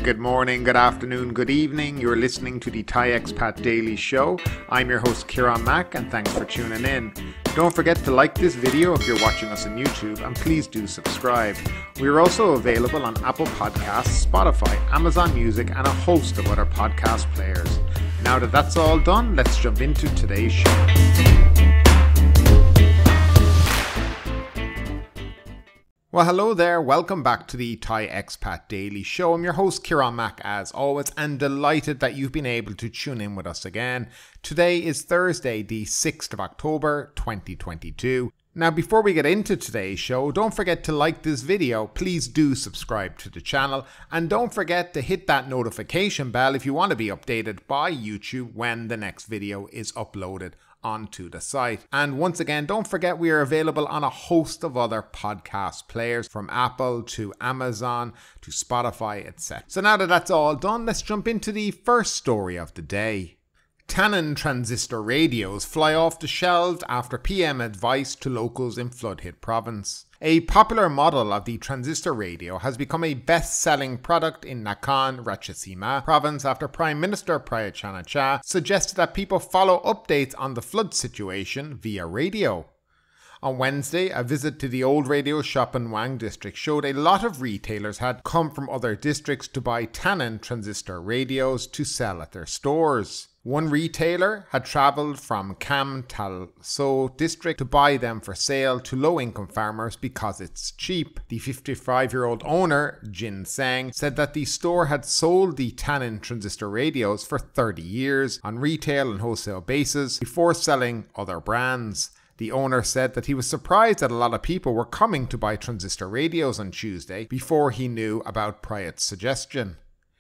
Good morning, good afternoon, good evening. You're listening to the Thai Expat Daily Show. I'm your host Kieran Mack and thanks for tuning in. Don't forget to like this video if you're watching us on YouTube and please do subscribe. We're also available on Apple Podcasts, Spotify, Amazon Music and a host of other podcast players. Now that that's all done, let's jump into today's show. Well, hello there. Welcome back to the Thai Expat Daily Show. I'm your host, Kieran Mack, as always, and delighted that you've been able to tune in with us again. Today is Thursday, the 6th of October, 2022. Now, before we get into today's show, don't forget to like this video. Please do subscribe to the channel, and don't forget to hit that notification bell if you want to be updated by YouTube when the next video is uploaded onto the site. And once again, don't forget we are available on a host of other podcast players, from Apple to Amazon to Spotify, etc. So now that that's all done, let's jump into the first story of the day. Thailand transistor radios fly off the shelves after PM advice to locals in flood-hit province. A popular model of the transistor radio has become a best-selling product in Nakhon Ratchasima province after Prime Minister Prayut Chan-o-cha suggested that people follow updates on the flood situation via radio. On Wednesday, a visit to the old radio shop in Wang district showed a lot of retailers had come from other districts to buy Thailand transistor radios to sell at their stores. One retailer had travelled from Kam Tal So district to buy them for sale to low-income farmers because it's cheap. The 55-year-old owner, Jin Sang, said that the store had sold the Thailand transistor radios for 30 years on retail and wholesale basis before selling other brands. The owner said that he was surprised that a lot of people were coming to buy transistor radios on Tuesday before he knew about Prayut's suggestion.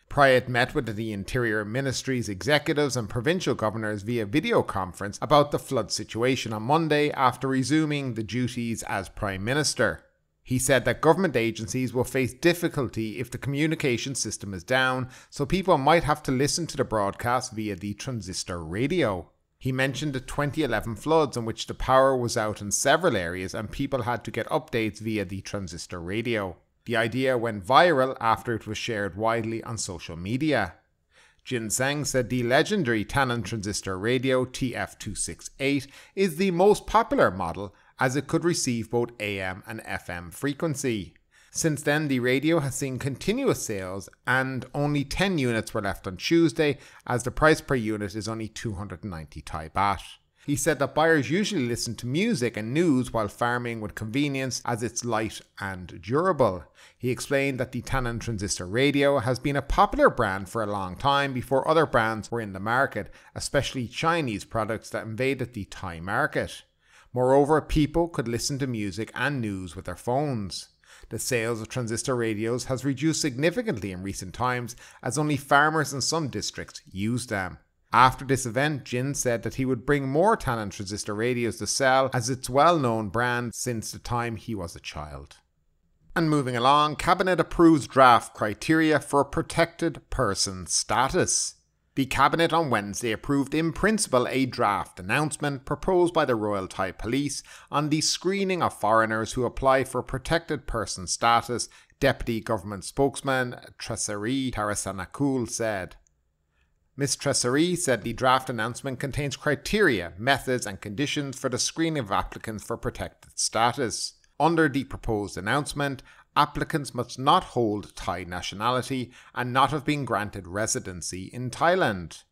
Prayut met with the Interior Ministry's executives and provincial governors via video conference about the flood situation on Monday after resuming the duties as Prime Minister. He said that government agencies will face difficulty if the communication system is down, so people might have to listen to the broadcast via the transistor radio. He mentioned the 2011 floods in which the power was out in several areas and people had to get updates via the transistor radio. The idea went viral after it was shared widely on social media. Jin Sang said the legendary Thailand transistor radio TF268 is the most popular model as it could receive both AM and FM frequency. Since then, the radio has seen continuous sales and only 10 units were left on Tuesday as the price per unit is only 290 Thai baht. He said that buyers usually listen to music and news while farming with convenience as it's light and durable. He explained that the Thailand transistor radio has been a popular brand for a long time before other brands were in the market, especially Chinese products that invaded the Thai market. Moreover, people could listen to music and news with their phones. The sales of transistor radios has reduced significantly in recent times as only farmers in some districts use them. After this event, Jin said that he would bring more Thailand transistor radios to sell as its well-known brand since the time he was a child. And moving along, Cabinet approves draft criteria for protected person status. The Cabinet on Wednesday approved in principle a draft announcement proposed by the Royal Thai Police on the screening of foreigners who apply for protected person status, Deputy Government Spokesman Tresari Tarasanakul said. Ms. Tresari said the draft announcement contains criteria, methods and conditions for the screening of applicants for protected status. Under the proposed announcement, applicants must not hold Thai nationality and not have been granted residency in Thailand.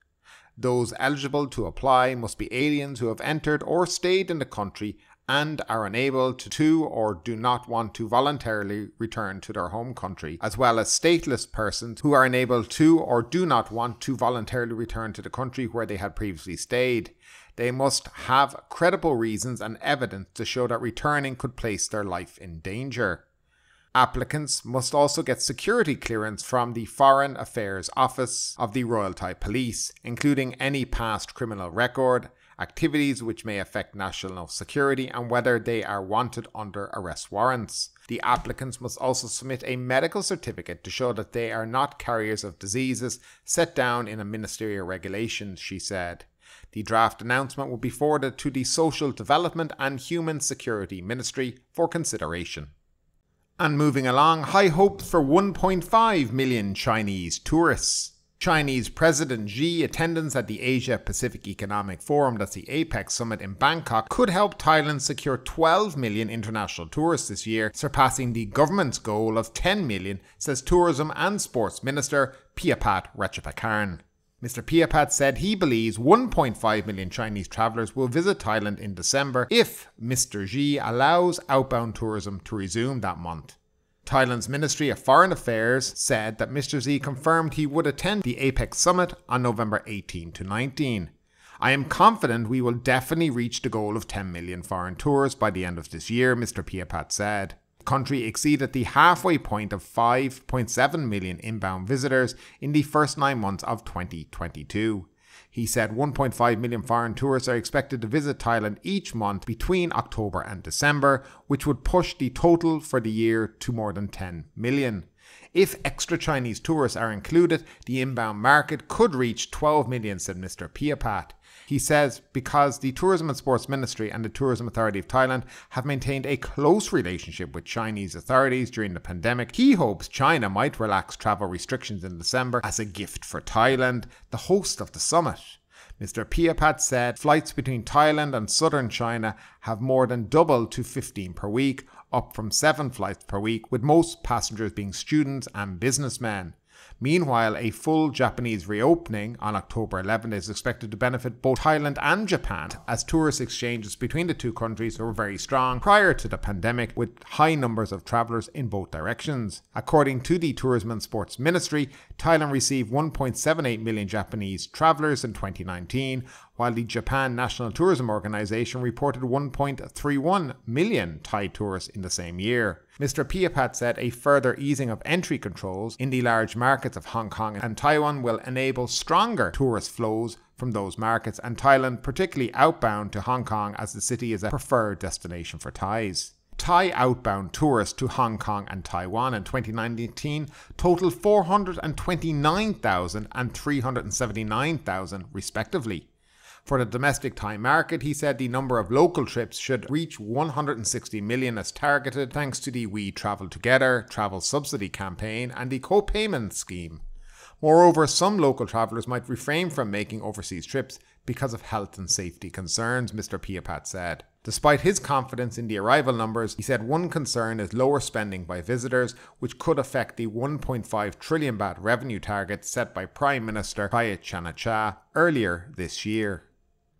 Those eligible to apply must be aliens who have entered or stayed in the country and are unable to or do not want to voluntarily return to their home country, as well as stateless persons who are unable to or do not want to voluntarily return to the country where they had previously stayed. They must have credible reasons and evidence to show that returning could place their life in danger. Applicants must also get security clearance from the Foreign Affairs Office of the Royal Thai Police, including any past criminal record, activities which may affect national security and whether they are wanted under arrest warrants. The applicants must also submit a medical certificate to show that they are not carriers of diseases set down in a ministerial regulation, she said. The draft announcement will be forwarded to the Social Development and Human Security Ministry for consideration. And moving along, high hopes for 1.5 million Chinese tourists. Chinese President Xi attendance at the Asia-Pacific Economic Forum, that's the APEC summit in Bangkok, could help Thailand secure 12 million international tourists this year, surpassing the government's goal of 10 million, says Tourism and Sports Minister Prayut Chan-o-cha. Mr. Prayut said he believes 1.5 million Chinese travellers will visit Thailand in December if Mr. Xi allows outbound tourism to resume that month. Thailand's Ministry of Foreign Affairs said that Mr. Xi confirmed he would attend the APEC summit on November 18 to 19. I am confident we will definitely reach the goal of 10 million foreign tourists by the end of this year, Mr. Prayut said. The country exceeded the halfway point of 5.7 million inbound visitors in the first 9 months of 2022. He said 1.5 million foreign tourists are expected to visit Thailand each month between October and December, which would push the total for the year to more than 10 million. If extra Chinese tourists are included, the inbound market could reach 12 million, said Mr. Prayut. He says because the Tourism and Sports Ministry and the Tourism Authority of Thailand have maintained a close relationship with Chinese authorities during the pandemic, he hopes China might relax travel restrictions in December as a gift for Thailand, the host of the summit. Mr. Prayut said flights between Thailand and southern China have more than doubled to 15 per week, up from 7 flights per week, with most passengers being students and businessmen. Meanwhile, a full Japanese reopening on October 11 is expected to benefit both Thailand and Japan, as tourist exchanges between the two countries were very strong prior to the pandemic, with high numbers of travellers in both directions. According to the Tourism and Sports Ministry, Thailand received 1.78 million Japanese travellers in 2019, while the Japan National Tourism Organization reported 1.31 million Thai tourists in the same year. Mr. Prayut said a further easing of entry controls in the large markets of Hong Kong and Taiwan will enable stronger tourist flows from those markets, and Thailand particularly outbound to Hong Kong, as the city is a preferred destination for Thais. Thai outbound tourists to Hong Kong and Taiwan in 2019 totaled 429,000 and 379,000 respectively. For the domestic Thai market, he said the number of local trips should reach 160 million as targeted, thanks to the We Travel Together travel subsidy campaign and the co-payment scheme. Moreover, some local travellers might refrain from making overseas trips because of health and safety concerns, Mr. Prayut said. Despite his confidence in the arrival numbers, he said one concern is lower spending by visitors, which could affect the 1.5 trillion baht revenue target set by Prime Minister Prayut Chan-o-cha earlier this year.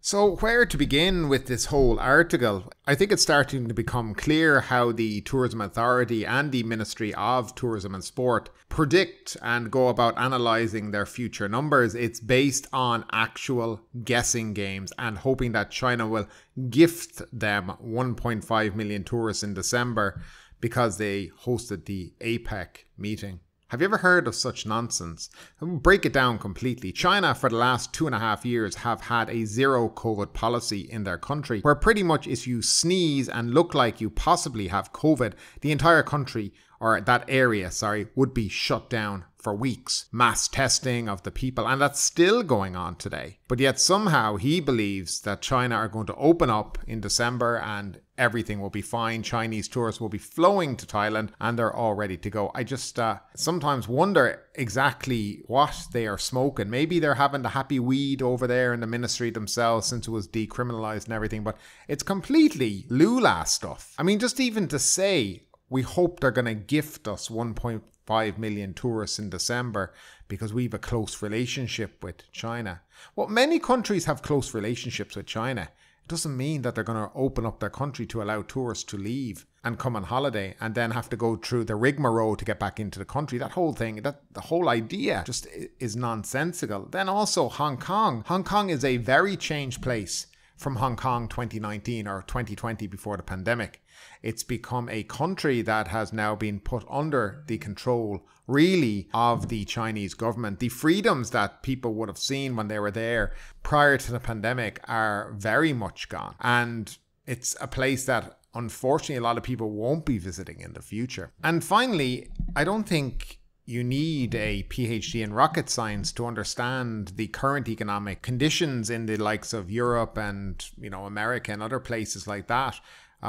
So where to begin with this whole article? I think it's starting to become clear how the Tourism Authority and the Ministry of Tourism and Sport predict and go about analysing their future numbers. It's based on actual guessing games and hoping that China will gift them 1.5 million tourists in December because they hosted the APEC meeting. Have you ever heard of such nonsense? I'll break it down completely. China, for the last 2.5 years, have had a zero COVID policy in their country, where pretty much if you sneeze and look like you possibly have COVID, the entire country, or that area, would be shut down for weeks. Mass testing of the people, and that's still going on today. But yet somehow he believes that China are going to open up in December and everything will be fine. Chinese tourists will be flowing to Thailand and they're all ready to go. I just sometimes wonder exactly what they are smoking. Maybe they're having the happy weed over there in the ministry themselves since it was decriminalized and everything, but it's completely lula stuff. I mean, just even to say, we hope they're going to gift us 1.5 million tourists in December because we have a close relationship with China. Well, many countries have close relationships with China. It doesn't mean that they're going to open up their country to allow tourists to leave and come on holiday and then have to go through the rigmarole to get back into the country. That whole thing, the whole idea just is nonsensical. Then also Hong Kong. Hong Kong is a very changed place from Hong Kong 2019 or 2020 before the pandemic. It's become a country that has now been put under the control, really, of the Chinese government. The freedoms that people would have seen when they were there prior to the pandemic are very much gone. And it's a place that, unfortunately, a lot of people won't be visiting in the future. And finally, I don't think you need a PhD in rocket science to understand the current economic conditions in the likes of Europe and, America and other places like that.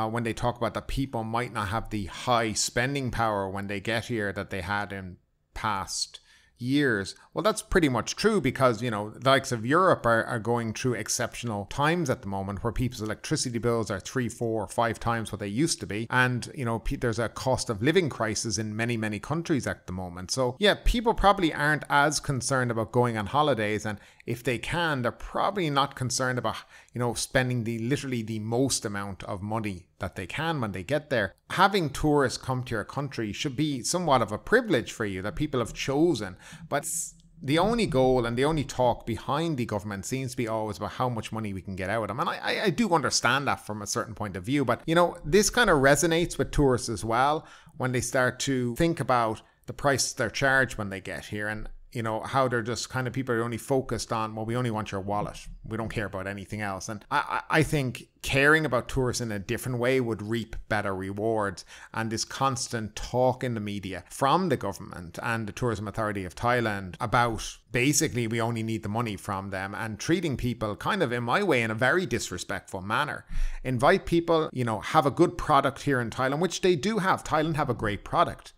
when they talk about that people might not have the high spending power when they get here that they had in past years. Well, that's pretty much true because, the likes of Europe are going through exceptional times at the moment where people's electricity bills are 3, 4, 5 times what they used to be. And, there's a cost of living crisis in many, many countries at the moment. So yeah, people probably aren't as concerned about going on holidays. And if they can, they're probably not concerned about, spending literally the most amount of money that they can when they get there. Having tourists come to your country should be somewhat of a privilege for you that people have chosen. But the only goal and the only talk behind the government seems to be always about how much money we can get out of them. And I do understand that from a certain point of view. But, this kind of resonates with tourists as well when they start to think about the price they're charged when they get here. And how they're just kind of people are only focused on, well, we only want your wallet. We don't care about anything else. And I think caring about tourists in a different way would reap better rewards. And this constant talk in the media from the government and the Tourism Authority of Thailand about basically we only need the money from them and treating people kind of, in my way, in a very disrespectful manner. Invite people, have a good product here in Thailand, which they do have. Thailand have a great product.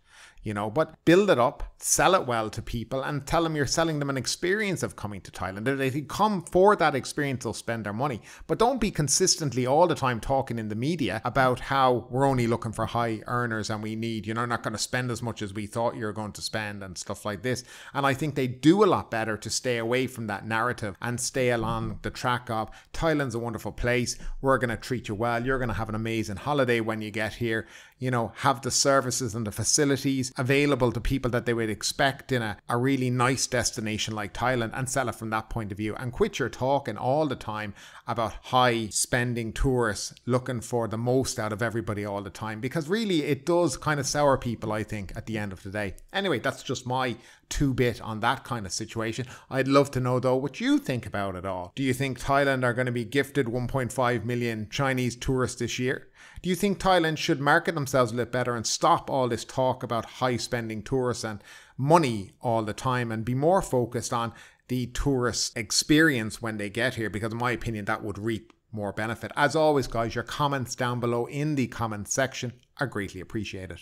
But build it up, sell it well to people and tell them you're selling them an experience of coming to Thailand. If they come for that experience, they'll spend their money. But don't be consistently all the time talking in the media about how we're only looking for high earners and we need, not going to spend as much as we thought you were going to spend and stuff like this. And I think they do a lot better to stay away from that narrative and stay along the track of Thailand's a wonderful place. We're going to treat you well. You're going to have an amazing holiday when you get here. Have the services and the facilities available to people that they would expect in a really nice destination like Thailand and sell it from that point of view. And quit your talking all the time about high spending tourists looking for the most out of everybody all the time, because really it does kind of sour people, I think, at the end of the day. Anyway, that's just my 2-bit on that kind of situation. I'd love to know though what you think about it all. Do you think Thailand are going to be gifted 1.5 million Chinese tourists this year? Do you think Thailand should market themselves a little better and stop all this talk about high spending tourists and money all the time and be more focused on the tourist experience when they get here? Because in my opinion, that would reap more benefit. As always, guys, your comments down below in the comments section are greatly appreciated.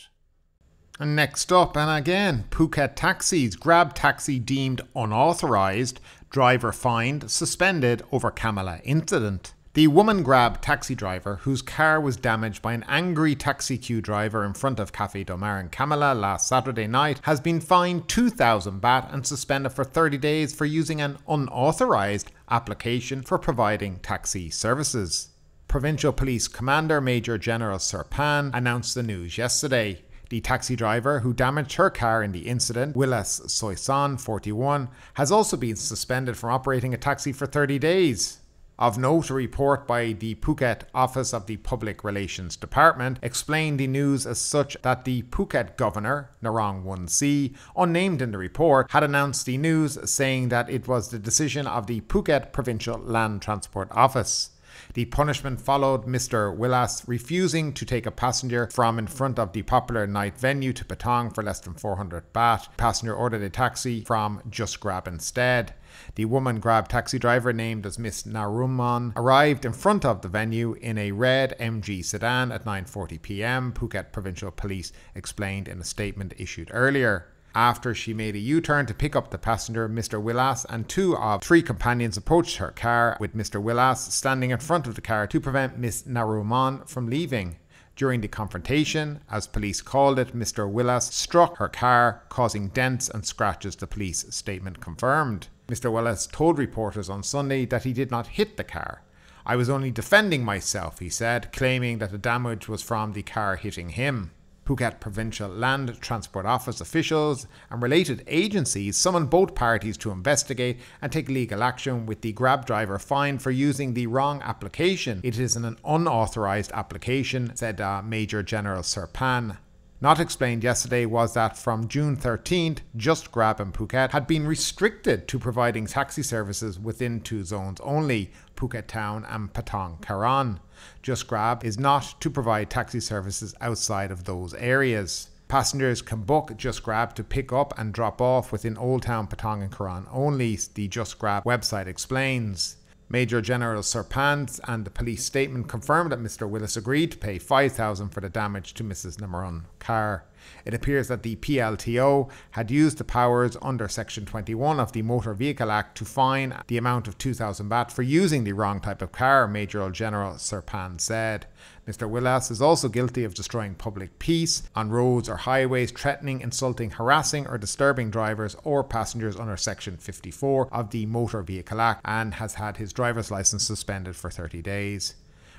And next up, and again, Phuket taxis. Grab taxi deemed unauthorized. Driver fined, suspended over Kamala incident. The woman Grab taxi driver, whose car was damaged by an angry taxi queue driver in front of Cafe Del Mar in Kamala last Saturday night, has been fined 2,000 baht and suspended for 30 days for using an unauthorized application for providing taxi services. Provincial Police Commander Major General Serpan announced the news yesterday. The taxi driver who damaged her car in the incident, Willis Soisan, 41, has also been suspended from operating a taxi for 30 days. Of note, a report by the Phuket Office of the Public Relations Department explained the news as such that the Phuket Governor, Narong Wonsi, unnamed in the report, had announced the news, saying that it was the decision of the Phuket Provincial Land Transport Office. The punishment followed Mr. Willis refusing to take a passenger from in front of the popular night venue to Patong for less than 400 baht. The passenger ordered a taxi from Just Grab instead. The woman Grab taxi driver, named as Miss Naruman, arrived in front of the venue in a red MG sedan at 9:40 p.m, Phuket Provincial Police explained in a statement issued earlier. After she made a U-turn to pick up the passenger, Mr. Willis and 2 of 3 companions approached her car, with Mr. Willis standing in front of the car to prevent Miss Naruman from leaving. During the confrontation, as police called it, Mr. Willis struck her car, causing dents and scratches, the police statement confirmed. Mr. Willis told reporters on Sunday that he did not hit the car. "I was only defending myself," he said, claiming that the damage was from the car hitting him. Phuket Provincial Land Transport Office officials and related agencies summoned both parties to investigate and take legal action, with the Grab driver fined for using the wrong application. "It is an unauthorized application," said Major General Serpan. Not explained yesterday was that from June 13th, Just Grab in Phuket had been restricted to providing taxi services within 2 zones only, Phuket Town and Patong Karan. Just Grab is not to provide taxi services outside of those areas. Passengers can book Just Grab to pick up and drop off within Old Town, Patong and Karan only, the Just Grab website explains. Major General Sirpan and the police statement confirmed that Mr. Willis agreed to pay $5,000 for the damage to Mrs. Namarun car. It appears that the PLTO had used the powers under Section 21 of the Motor Vehicle Act to fine the amount of 2,000 baht for using the wrong type of car, Major General Sirpan said. Mr. Willis is also guilty of destroying public peace on roads or highways, threatening, insulting, harassing or disturbing drivers or passengers under Section 54 of the Motor Vehicle Act, and has had his driver's license suspended for 30 days.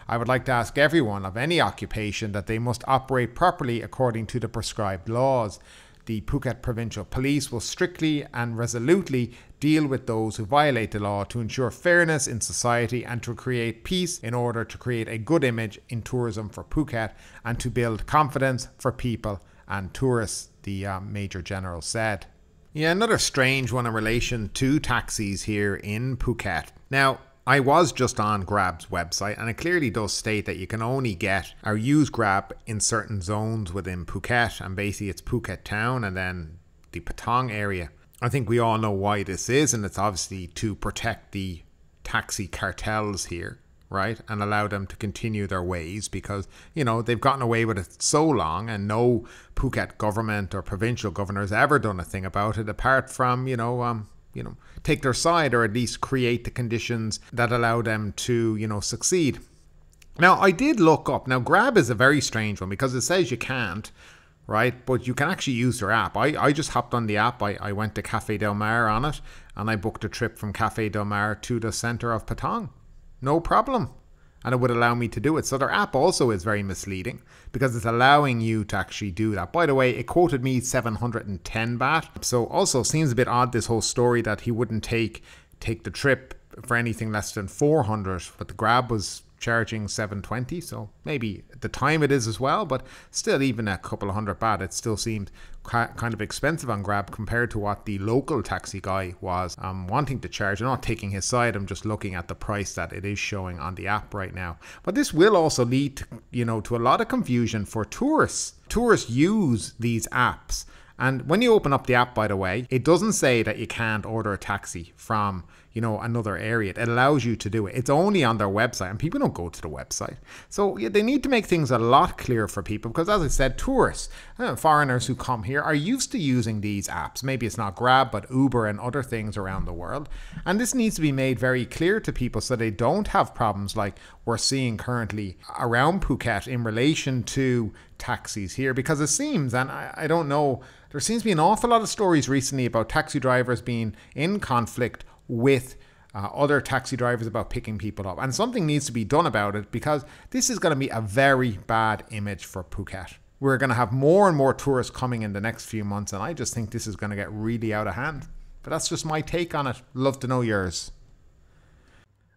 I would like to ask everyone of any occupation that they must operate properly according to the prescribed laws. The Phuket Provincial Police will strictly and resolutely deal with those who violate the law to ensure fairness in society and to create peace in order to create a good image in tourism for Phuket and to build confidence for people and tourists, the Major General said. Yeah, another strange one in relation to taxis here in Phuket. Now, I was just on Grab's website and it clearly does state that you can only get or use Grab in certain zones within Phuket, and basically it's Phuket town and then the Patong area. I think we all know why this is, and it's obviously to protect the taxi cartels here, right, and allow them to continue their ways because, you know, they've gotten away with it so long and no Phuket government or provincial governor has ever done a thing about it apart from, take their side or at least create the conditions that allow them to, succeed. Now, I did look up. Now, Grab is a very strange one because it says you can't, right? But you can actually use their app. I just hopped on the app. I went to Cafe Del Mar on it and I booked a trip from Cafe Del Mar to the centre of Patong. No problem. And it would allow me to do it. So their app also is very misleading because it's allowing you to actually do that. By the way, it quoted me 710 baht. So also seems a bit odd, this whole story that he wouldn't take the trip for anything less than 400, but the Grab was charging 720. So maybe at the time it is as well, but still even a couple of hundred baht, it still seemed kind of expensive on Grab compared to what the local taxi guy was wanting to charge. I'm not taking his side, I'm just looking at the price that it is showing on the app right now. But this will also lead to a lot of confusion for tourists. Tourists use these apps, and when you open up the app, by the way, it doesn't say that you can't order a taxi from another area. It allows you to do it. It's only on their website and people don't go to the website. So they need to make things a lot clearer for people because, as I said, tourists, foreigners who come here are used to using these apps. Maybe it's not Grab, but Uber and other things around the world. And this needs to be made very clear to people so they don't have problems like we're seeing currently around Phuket in relation to taxis here, because it seems, and I don't know, there seems to be an awful lot of stories recently about taxi drivers being in conflict with other taxi drivers about picking people up, and something needs to be done about it because this is going to be a very bad image for Phuket. We're going to have more and more tourists coming in the next few months, and I just think this is going to get really out of hand. But that's just my take on it. Love to know yours.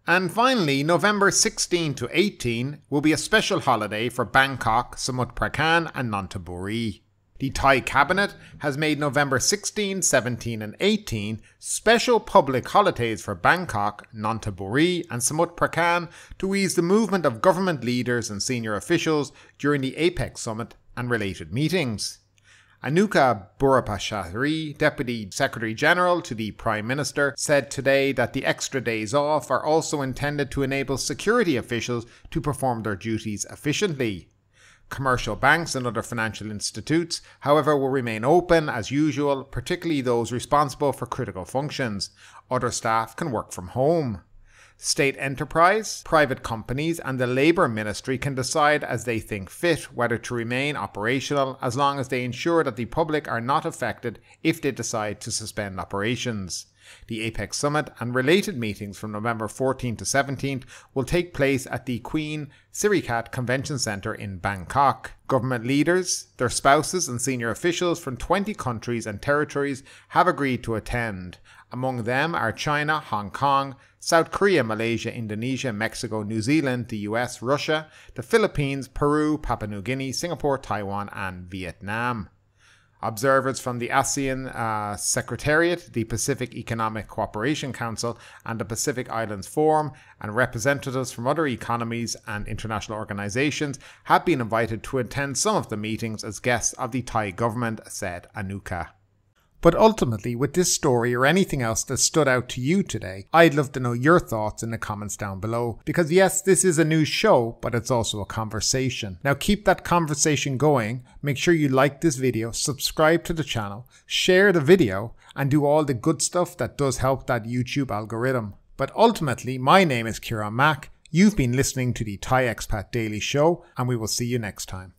And finally, November 16 to 18 will be a special holiday for Bangkok, Samut Prakan and Nonthaburi. The Thai Cabinet has made November 16, 17 and 18 special public holidays for Bangkok, Nonthaburi and Samut Prakan to ease the movement of government leaders and senior officials during the APEC summit and related meetings. Anuka Burapashari, Deputy Secretary General to the Prime Minister, said today that the extra days off are also intended to enable security officials to perform their duties efficiently. Commercial banks and other financial institutes, however, will remain open as usual, particularly those responsible for critical functions. Other staff can work from home. State enterprise, private companies and the Labour Ministry can decide as they think fit whether to remain operational as long as they ensure that the public are not affected if they decide to suspend operations. The APEC Summit and related meetings from November 14th to 17th will take place at the Queen Sirikat Convention Centre in Bangkok. Government leaders, their spouses and senior officials from 20 countries and territories have agreed to attend. Among them are China, Hong Kong, South Korea, Malaysia, Indonesia, Mexico, New Zealand, the US, Russia, the Philippines, Peru, Papua New Guinea, Singapore, Taiwan and Vietnam. Observers from the ASEAN Secretariat, the Pacific Economic Cooperation Council and the Pacific Islands Forum and representatives from other economies and international organizations have been invited to attend some of the meetings as guests of the Thai government, said Anuka. But ultimately, with this story or anything else that stood out to you today, I'd love to know your thoughts in the comments down below. Because yes, this is a news show, but it's also a conversation. Now keep that conversation going. Make sure you like this video, subscribe to the channel, share the video, and do all the good stuff that does help that YouTube algorithm. But ultimately, my name is Kieran Mack. You've been listening to the Thai Expat Daily Show, and we will see you next time.